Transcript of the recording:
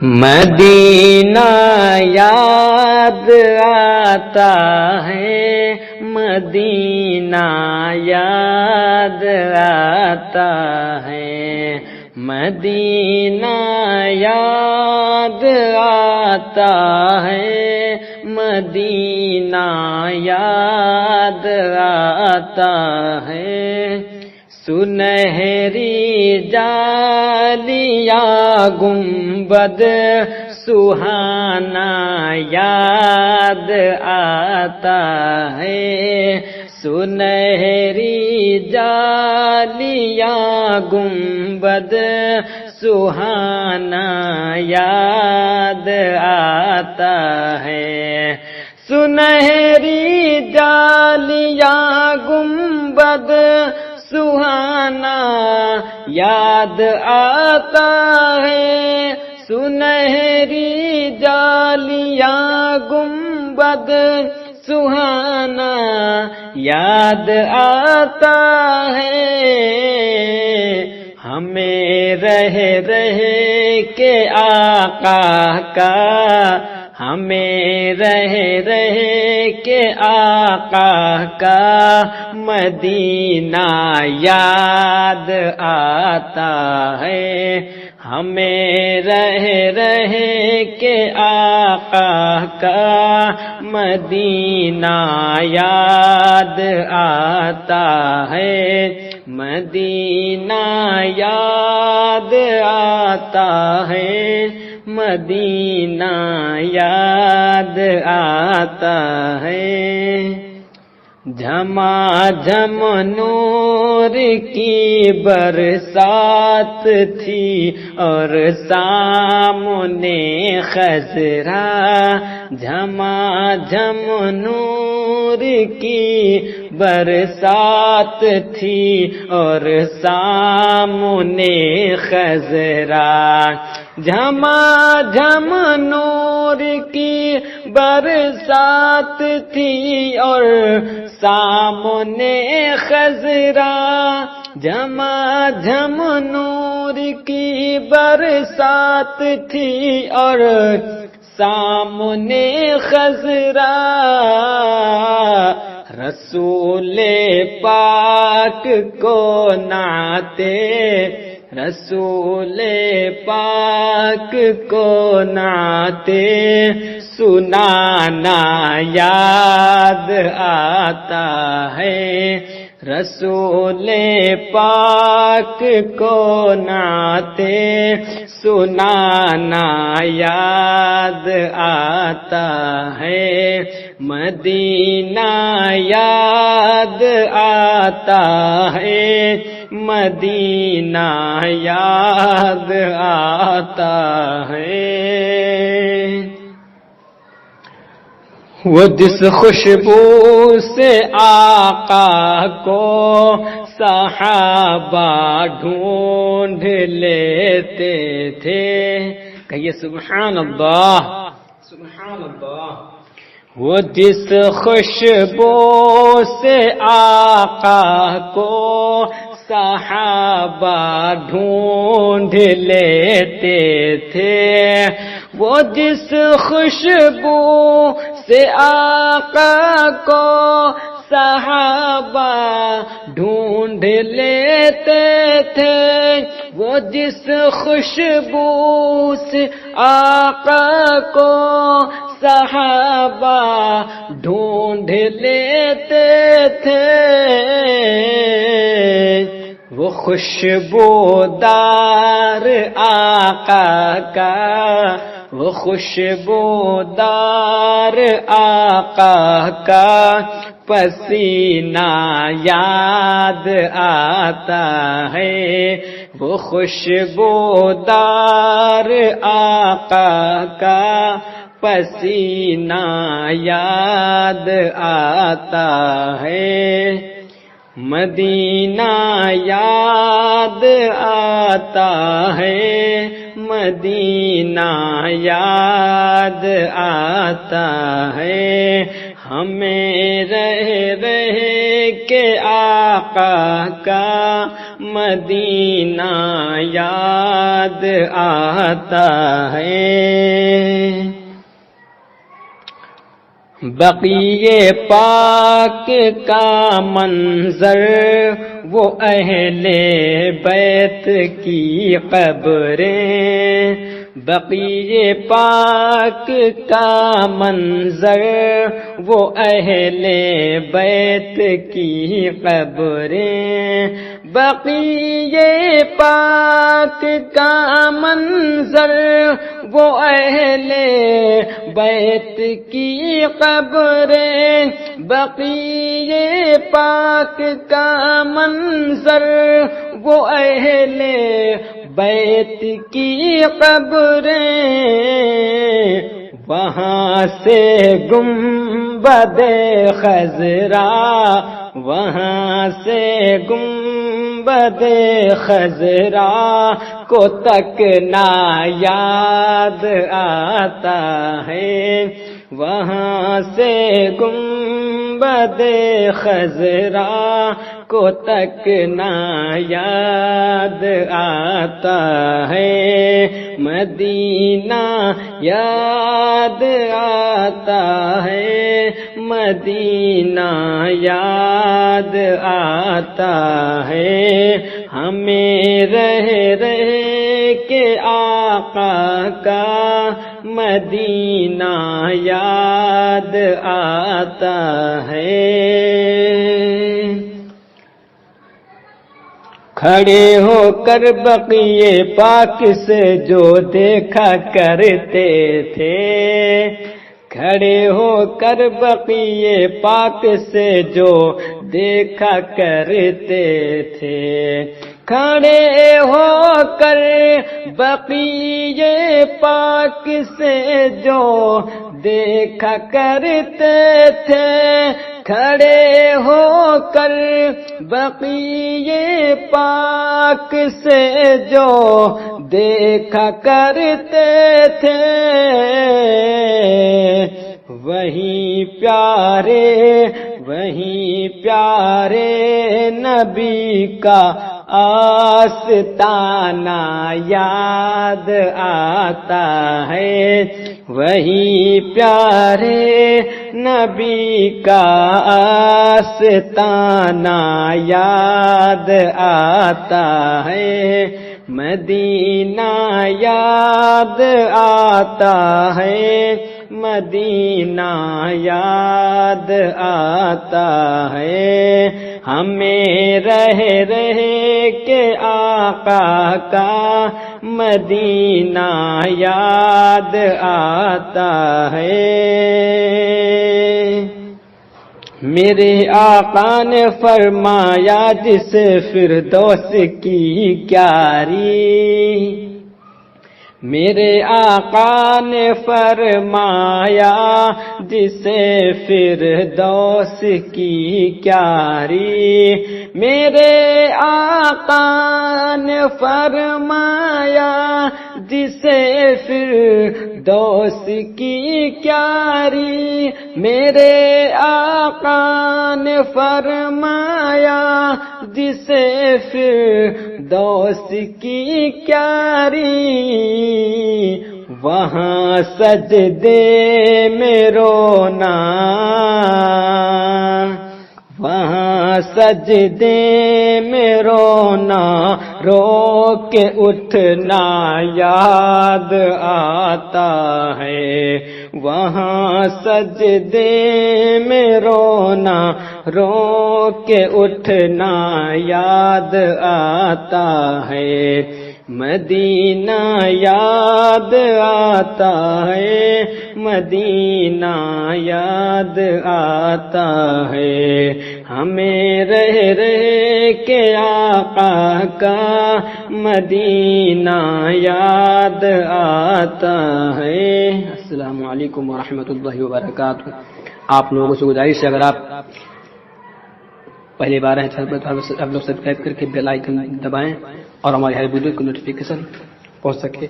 مدینہ یاد آتا ہے، مدینہ یاد آتا ہے، مدینہ یاد آتا ہے، مدینہ یاد آتا ہے۔ سنہری جالیاں گنبد سہانا یاد آتا ہے، سنہری جالیاں گنبد سہانا یاد آتا ہے، سنہری جالیاں گنبد سہانا یاد آتا ہے، سنہری جالیاں گنبد سہانا یاد آتا ہے۔ ہمیں رہ کے آقا کا، ہمیں رہ کے آقا کا مدینہ یاد آتا ہے، ہمیں رہ کے آقا کا مدینہ یاد آتا ہے، مدینہ یاد آتا ہے، مدینہ یاد آتا ہے۔ جھما جھم نور کی برسات تھی اور سامنے خضرا، جھما جھم نور کی برسات تھی اور سامنے خضرا، جھما جھم نور کی برسات تھی اور سامنے خضرا، جھما جھم نور کی برسات تھی اور سامنے خضرا، رسول پاک کو نعتے، رسول پاک کو نعتے سنانا یاد آتا ہے، رسول پاک کو نعتے سنانا یاد آتا ہے، مدینہ یاد آتا ہے، مدینہ یاد آتا ہے۔ وہ جس خوشبو سے آقا کو صحابہ ڈھونڈ لیتے تھے، کہیے سبحان اللہ، سبحان اللہ۔ وہ جس خوشبو سے آقا کو صحابہ ڈھونڈ لیتے تھے، وہ جس خوشبو سے آقا کو صحابہ ڈھونڈ لیتے تھے، وہ جس خوشبو سے آقا کو صحابہ ڈھونڈ لیتے تھے، وہ خوشبودار آقا کا، وہ خوشبودار آقا کا پسینہ یاد آتا ہے، وہ خوشبودار آقا کا پسینہ یاد آتا ہے، مدینہ یاد آتا ہے، مدینہ یاد آتا ہے، ہمیں رہ کے آقا کا مدینہ یاد آتا ہے۔ بقیع پاک کا منظر وہ اہل بیت کی قبریں، بقیع پاک کا منظر وہ اہل بیت کی قبریں، بقیع پاک کا منظر وہ اہل بیت کی قبریں، بقیع پاک کا منظر وہ اہل بیت کی قبریں، وہاں سے گنبد خضرا، وہاں سے گنبد خضرا کو تکنا یاد آتا ہے، وہاں سے گنبد خضرا کو تکنا یاد آتا ہے، مدینہ یاد آتا ہے، مدینہ یاد آتا ہے، ہمیں رہ کے آقا کا مدینہ یاد آتا ہے۔ کھڑے ہو کر بقیع پاک سے جو دیکھا کرتے تھے، کھڑے ہو کر بقیع پاک سے جو دیکھا کرتے تھے، کھڑے ہو کر بقیع پاک سے جو دیکھا کرتے تھے، کھڑے ہو کر بقیع پاک سے جو دیکھا کرتے تھے، وہی پیارے نبی کا آستانہ یاد آتا ہے، وہی پیارے نبی کا آستانہ یاد آتا ہے، مدینہ یاد آتا ہے، مدینہ یاد آتا ہے، ہمیں رہ کے آقا کا مدینہ یاد آتا ہے۔ میرے آقا نے فرمایا جسے فردوس کی کیاری، میرے آقا نے فرمایا جسے فردوس کی کیاری، میرے آقا نے فرمایا جسے فردوس کی کیاری، میرے آقا نے فرمایا جسے فردوس کی کیاری، وہاں سجدے میں رونا، وہاں سجدے میں رونا، رو کے اٹھنا یاد آتا ہے، وہاں سجدے میں رونا، رو کے اٹھنا یاد آتا ہے، مدینہ یاد آتا ہے، مدینہ یاد آتا ہے، ہمیں رہ کے آقا کا مدینہ یاد آتا ہے۔ السلام علیکم ورحمۃ اللہ وبرکاتہ۔ آپ لوگوں سے گزارش ہے اگر آپ پہلی بار ہیں آپ لوگ سبسکرائب کر کے بیل آئیکن دبائیں اور ہماری ہر ویڈیو کو نوٹیفیکیشن پہنچ سکے۔